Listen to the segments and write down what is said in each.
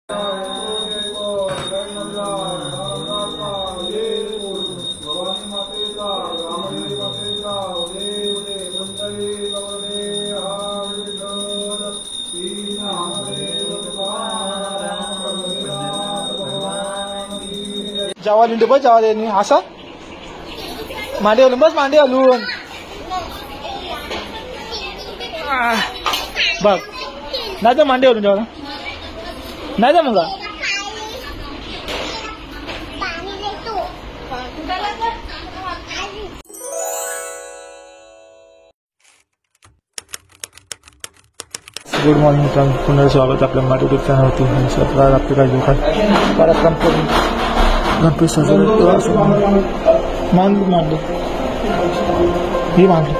जावा लिंडू बस जावा दे असा मांडी हलून बस मांडी हलून बघ नाही तर मांडी हलून जावा नाही तर मग गुड मॉर्निंग मित्रांनो, पुन्हा स्वागत आपल्या मराठी युट्यूब चॅनलवरती. आणि सतरा आपले काही दिवसात परत काम करून गणपती साजरा मांडली ही मांडली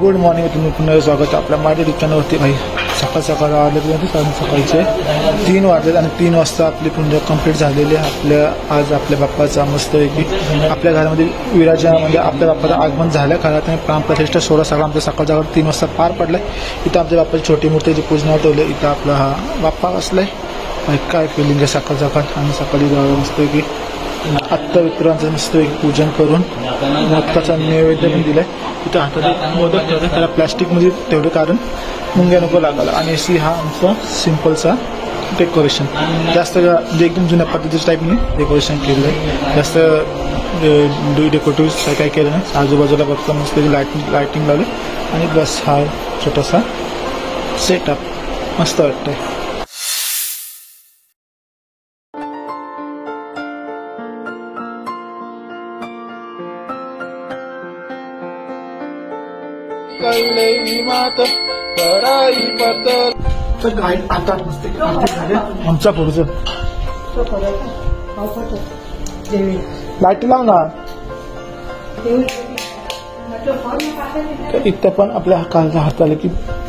गुड मॉर्निंग. तुम्ही पुन्हा स्वागत आपल्या माझ्या युट्यूब चॅनलवरती. भाई सकाळ सकाळ आले कारण सकाळचे 3 वाजले आणि 3 वाजता आपली पूजा कंप्लीट झालेली आहे. आज आपल्या बाप्पाचा मस्तपैकी आपल्या घरामध्ये विराजा म्हणजे आपल्या बाप्पाचं आगमन झालं. घरात प्राणप्रतिष्ठा सोहळा सगळं आमच्या सकाळच्या 3 वाजता पार पडलाय. इथं आमच्या बाप्पाची छोटी मूर्तीची पूजन ठेवले. इथं आपला हा बाप्पा बसलाय. काय फिलिंग आहे सकाळ सकाळ. आणि सकाळी मस्तपैकी आत्ता वित्रांचं मस्तपैकी पूजन करून मोदकाचा नैवेद्य पण दिलाय. इथं हातात मोदक ठेवले, त्याला प्लॅस्टिकमध्ये ठेवले कारण मुंग्या नको लागायला. आणि हा आमचा सिम्पलचा डेकोरेशन जास्त म्हणजे एकदम जुन्या पद्धतीच्या टाईपने डेकोरेशन केलेलं आहे. जास्त डेकोरेटिव्ह काय केलं नाही. आजूबाजूला फक्त मस्त लायटिंग लावले आणि बस हा छोटासा सेटअप मस्त वाटतंय. आमचा पुढचं लाईट लाव ना. तर इथं पण आपल्या हाताला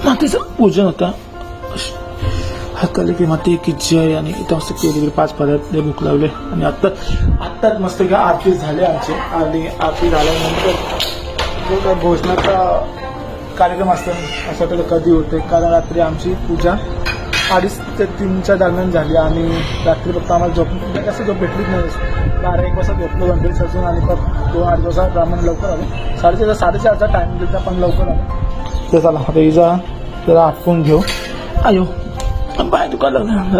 मातेचं पूजन होतं. हाताला की माते की जय. आणि इथं मस्त केली 5 पदार्थ भूक लावले. आणि आत्ताच मस्त का आरती झाली आमची. आणि आरती झाल्यानंतर जो काय भोजनाचा कार्यक्रम असतो असं वाटतं कधी होते. कारण रात्री आमची पूजा 2:30 ते 3च्या दरम्यान झाली. आणि रात्री फक्त आम्हाला जास्त झोप भेटलीच नाही. 12-1 वाजता झोपलो गणपती सजून. आणि परत 2-2:30 वाजता ब्राह्मण लवकर आले. 4:30चा टायमिंग दिला पण लवकर आले. तर चला आता इजा जरा आटपून घेऊ. आयो बाय दुकान लागलं.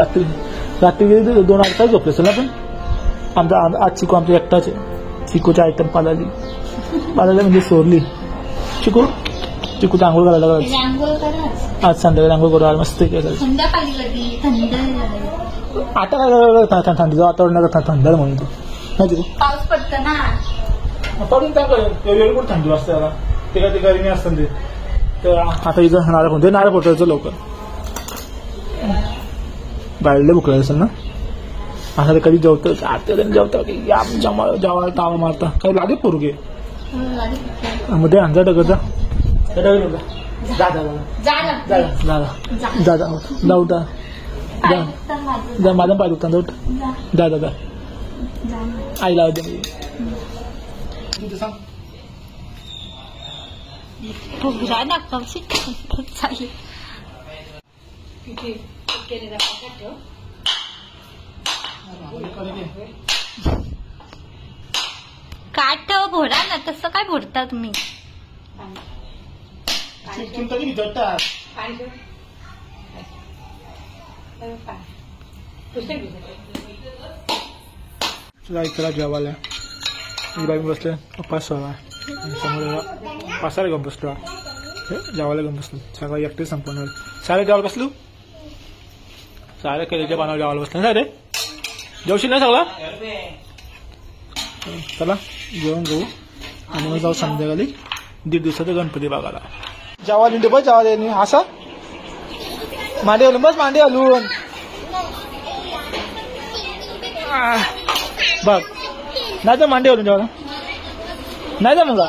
रात्री 2-2:30 तास झोपले असेल ना. पण आज चिकू आमच्या एकटाच आहे. चिकूचे आयटम पालाली म्हणजे सोडली. चिकूचा आंघोळ करायला आज संध्याकाळी आंघोळ करू मस्त केलं. आता काय थंडीचं वातावरण थंड म्हणून तू माहिती पाऊस पडतो ना. पडून काय एवढी कुठे थंडी वाजते आता. ते काय ते गरमी असतं ते. तर आता इथं नारळ फोडतो. नारळ फोटायचं लवकर. बाहेरले भूक लागली असेल ना. असं ते कधी जेवतं जेवतं की जेवायला तावा मारता काही लागे पोरगे मध्ये अंजा डगत जा माझा पाय दुखता जा आई लाव दे. काठ भोरा ना. तसं काय भोरता तुम्ही. इकडे जेवायला ही बाई बसले. पप्पा सहा समोर पासाला घेऊन बसलो. जेवायला घेऊन बसलो. सगळं एकटे संपवणार. सारे जेवायला बसलो. सारे केलेच्या पानावर जेवायला बसले ना रे. जेवशील ना सगळं. चला जेवण घेऊ. आणि मग जाऊ संध्याकाळी 1.5 दिवसाचा गणपती बघायला. जेवायला इंडे बस जेवायला असं मांडे घालून बस. मांडे घालून बघ. नाही तर मांडे घालून जेवायला नाही जा मग.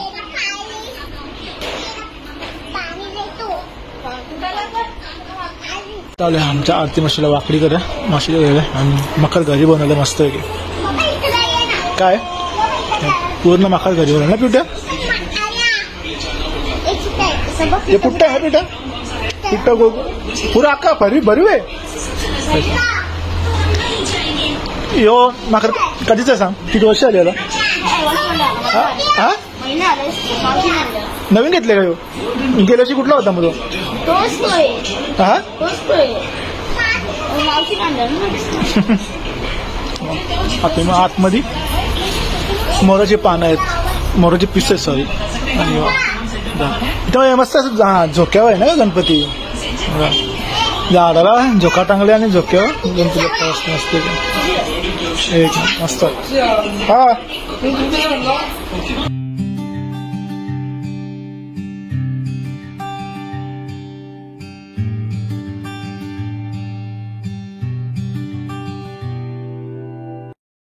चालेल आमच्या आरती मशीला वाकडी करा. मशीला गेले आणि मकर घरी बनवलं मस्त आहे की काय. पूर्ण मकर घरी बनवलं ना पिठा. हे पुट्टा आहे पिठा. पिठा पुरा अक्का भरी आहे. यो मकर कधीच सांग. किती वर्ष आली आता. हा नवीन घेतले का यो. गेल्या वर्षी कुठला होता मग तो. हा आता मग आतमध्ये मोराची पानं आहेत. मोराची पिसेस सॉरी. आणि इथं मस्त असं झोक्यावर आहे ना गणपती. झाडाला झोका टांगले आणि झोक्यावर गणपती मस्त एक मस्त. हा